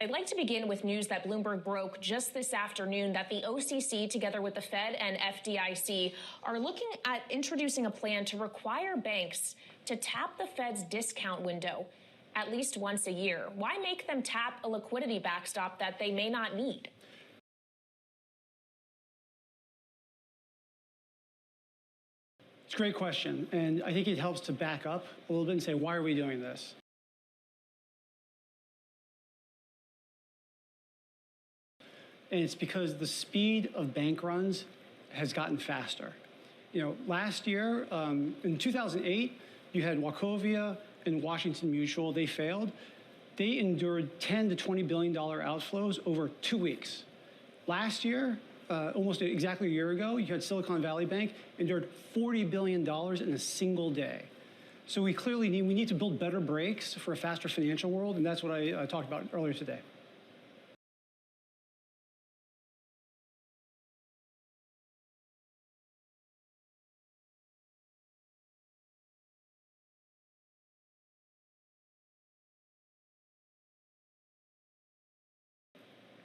I'd like to begin with news that Bloomberg broke just this afternoon that the OCC, together with the Fed and FDIC, are looking at introducing a plan to require banks to tap the Fed's discount window at least once a year. Why make them tap a liquidity backstop that they may not need? It's a great question, and I think it helps to back up a little bit and say, why are we doing this? And it's because the speed of bank runs has gotten faster. Last year, in 2008, you had Wachovia and Washington Mutual. They failed. They endured $10 to $20 billion outflows over 2 weeks. Last year, almost exactly a year ago, you had Silicon Valley Bank endured $40 billion in a single day. So we clearly need to build better brakes for a faster financial world, and that's what I talked about earlier today.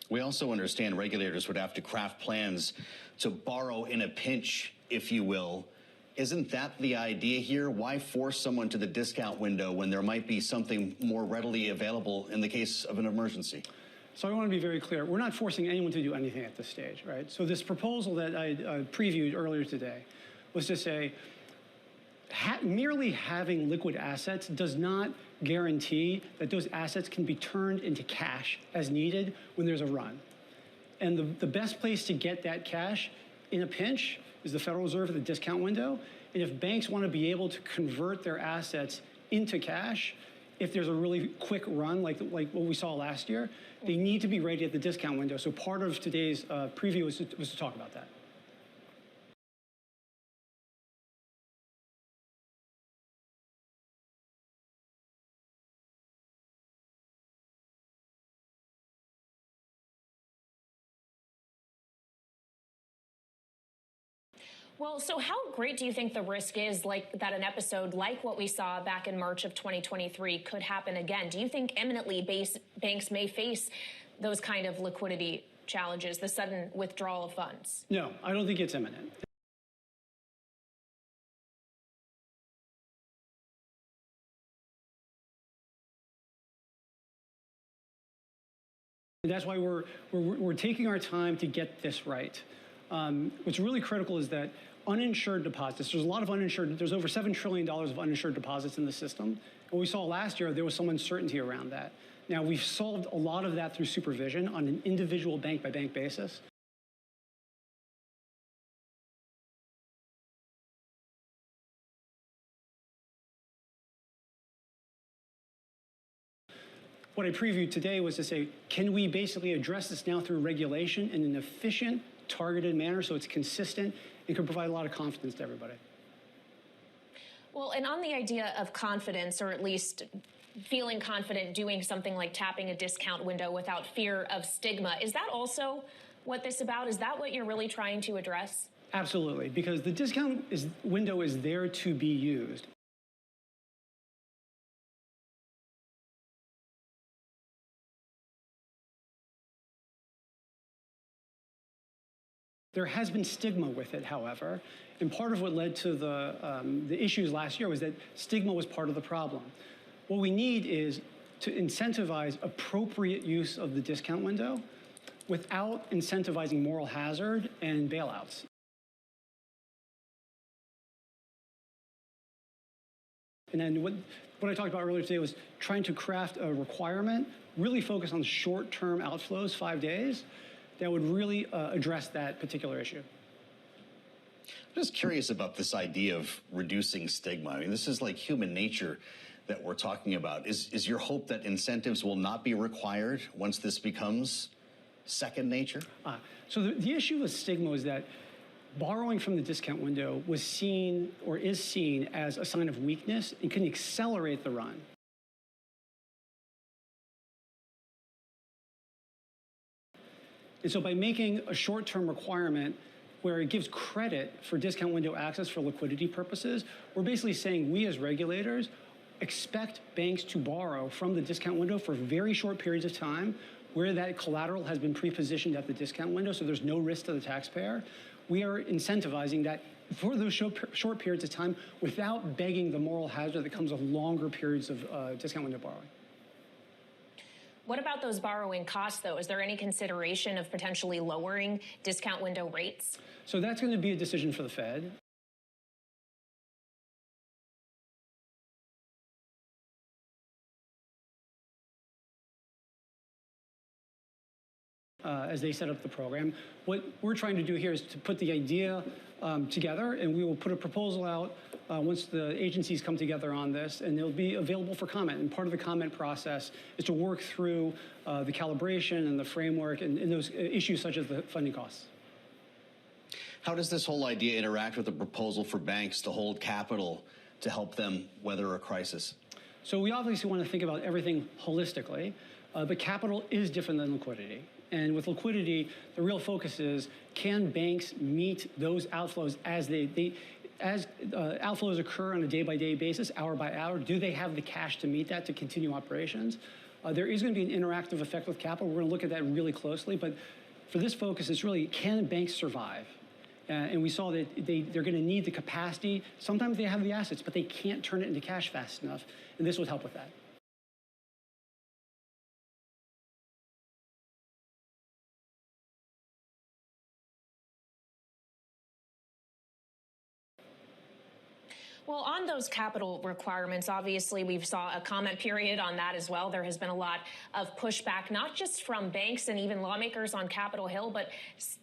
We also understand regulators would have to craft plans to borrow in a pinch, if you will. Isn't that the idea here? Why force someone to the discount window when there might be something more readily available in the case of an emergency? So I want to be very clear. We're not forcing anyone to do anything at this stage, right? So this proposal that I previewed earlier today was to say, merely having liquid assets does not guarantee that those assets can be turned into cash as needed when there's a run. And the best place to get that cash in a pinch is the Federal Reserve at the discount window. And if banks want to be able to convert their assets into cash, if there's a really quick run like what we saw last year, they need to be ready at the discount window. So part of today's preview was to talk about that. Well, so how great do you think the risk is that an episode like what we saw back in March of 2023 could happen again? Do you think imminently banks may face those kind of liquidity challenges, the sudden withdrawal of funds? No, I don't think it's imminent. And that's why we're taking our time to get this right. What's really critical is that uninsured deposits, there's a lot of uninsured, there's over $7 trillion of uninsured deposits in the system. What we saw last year, there was some uncertainty around that. Now, we've solved a lot of that through supervision on an individual bank-by-bank basis. What I previewed today was to say, can we basically address this now through regulation in an efficient, targeted manner so it's consistent and can provide a lot of confidence to everybody? Well, and on the idea of confidence, or at least feeling confident doing something like tapping a discount window without fear of stigma, is that also what this is about? Is that what you're really trying to address? Absolutely, because the discount window is there to be used. There has been stigma with it, however, and part of what led to the issues last year was that stigma was part of the problem. What we need is to incentivize appropriate use of the discount window without incentivizing moral hazard and bailouts. And then what I talked about earlier today was trying to craft a requirement, really focus on short-term outflows, 5 days, that would really address that particular issue. I'm just curious about this idea of reducing stigma. I mean, this is like human nature that we're talking about. Is your hope that incentives will not be required once this becomes second nature? So the issue with stigma is that borrowing from the discount window was seen or is seen as a sign of weakness and can accelerate the run. And so by making a short-term requirement where it gives credit for discount window access for liquidity purposes, we're basically saying we as regulators expect banks to borrow from the discount window for very short periods of time where that collateral has been pre-positioned at the discount window, so there's no risk to the taxpayer, we are incentivizing that for those short periods of time without begging the moral hazard that comes with longer periods of discount window borrowing. What about those borrowing costs, though? Is there any consideration of potentially lowering discount window rates? So that's going to be a decision for the Fed. As they set up the program. What we're trying to do here is to put the idea together, and we will put a proposal out once the agencies come together on this, and it'll be available for comment. And part of the comment process is to work through the calibration and the framework and those issues such as the funding costs. How does this whole idea interact with the proposal for banks to hold capital to help them weather a crisis? So we obviously want to think about everything holistically, but capital is different than liquidity. And with liquidity, the real focus is, can banks meet those outflows as outflows occur on a day-by-day basis, hour by hour? Do they have the cash to meet that, to continue operations? There is going to be an interactive effect with capital. We're going to look at that really closely. But for this focus, it's really, can banks survive? And we saw that they're going to need the capacity. Sometimes they have the assets, but they can't turn it into cash fast enough. And this would help with that. Well, on those capital requirements, obviously, we've saw a comment period on that as well. There has been a lot of pushback, not just from banks and even lawmakers on Capitol Hill, but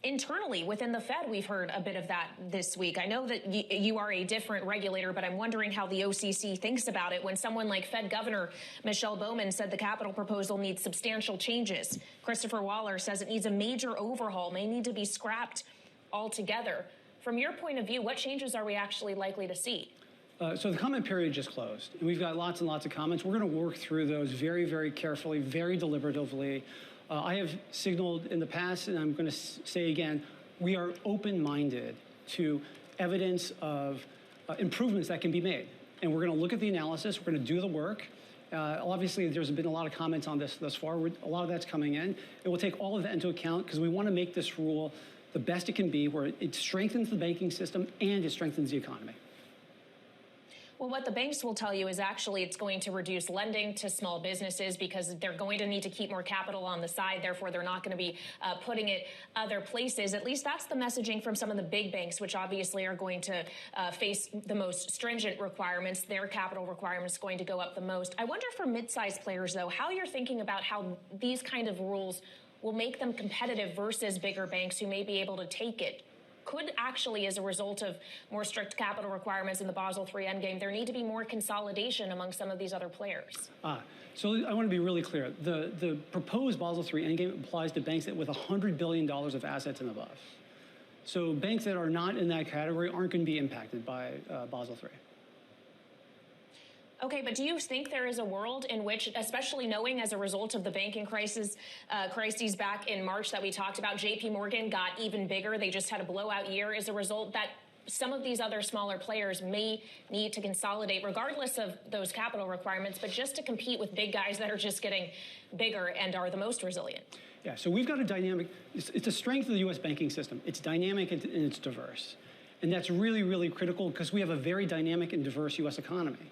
internally within the Fed, we've heard a bit of that this week. I know that you are a different regulator, but I'm wondering how the OCC thinks about it when someone like Fed Governor Michelle Bowman said the capital proposal needs substantial changes. Christopher Waller says it needs a major overhaul, may need to be scrapped altogether. From your point of view, what changes are we actually likely to see? So the comment period just closed, and we've got lots and lots of comments. We're going to work through those very, very carefully, very deliberatively. I have signaled in the past, and I'm going to say again, we are open-minded to evidence of improvements that can be made. And we're going to look at the analysis. We're going to do the work. Obviously, there's been a lot of comments on this thus far. A lot of that's coming in. And we'll take all of that into account because we want to make this rule the best it can be, where it strengthens the banking system and it strengthens the economy. Well, what the banks will tell you is actually it's going to reduce lending to small businesses because they're going to need to keep more capital on the side. Therefore, they're not going to be putting it other places. At least that's the messaging from some of the big banks, which obviously are going to face the most stringent requirements. Their capital requirements going to go up the most. I wonder for mid-sized players, though, how you're thinking about how these kind of rules will make them competitive versus bigger banks who may be able to take it. Could actually, as a result of more strict capital requirements in the Basel III endgame, there need to be more consolidation among some of these other players? So I want to be really clear. The proposed Basel III endgame applies to banks with $100 billion of assets and above. So banks that are not in that category aren't going to be impacted by Basel III. Okay, but do you think there is a world in which, especially knowing as a result of the banking crises back in March that we talked about, JP Morgan got even bigger. They just had a blowout year as a result, that some of these other smaller players may need to consolidate regardless of those capital requirements, but just to compete with big guys that are just getting bigger and are the most resilient? Yeah, so we've got a dynamic, it's a strength of the U.S. banking system. It's dynamic and it's diverse. And that's really, really critical because we have a very dynamic and diverse U.S. economy.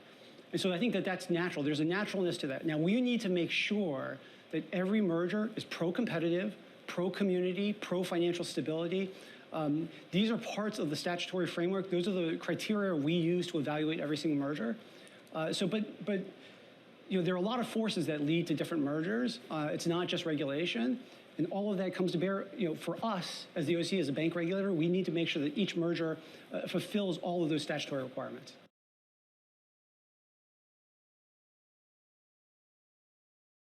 And so I think that that's natural. There's a naturalness to that. Now, we need to make sure that every merger is pro-competitive, pro-community, pro-financial stability. These are parts of the statutory framework. Those are the criteria we use to evaluate every single merger. But you know, there are a lot of forces that lead to different mergers. It's not just regulation. And all of that comes to bear, you know, for us as the OCC, as a bank regulator, we need to make sure that each merger fulfills all of those statutory requirements.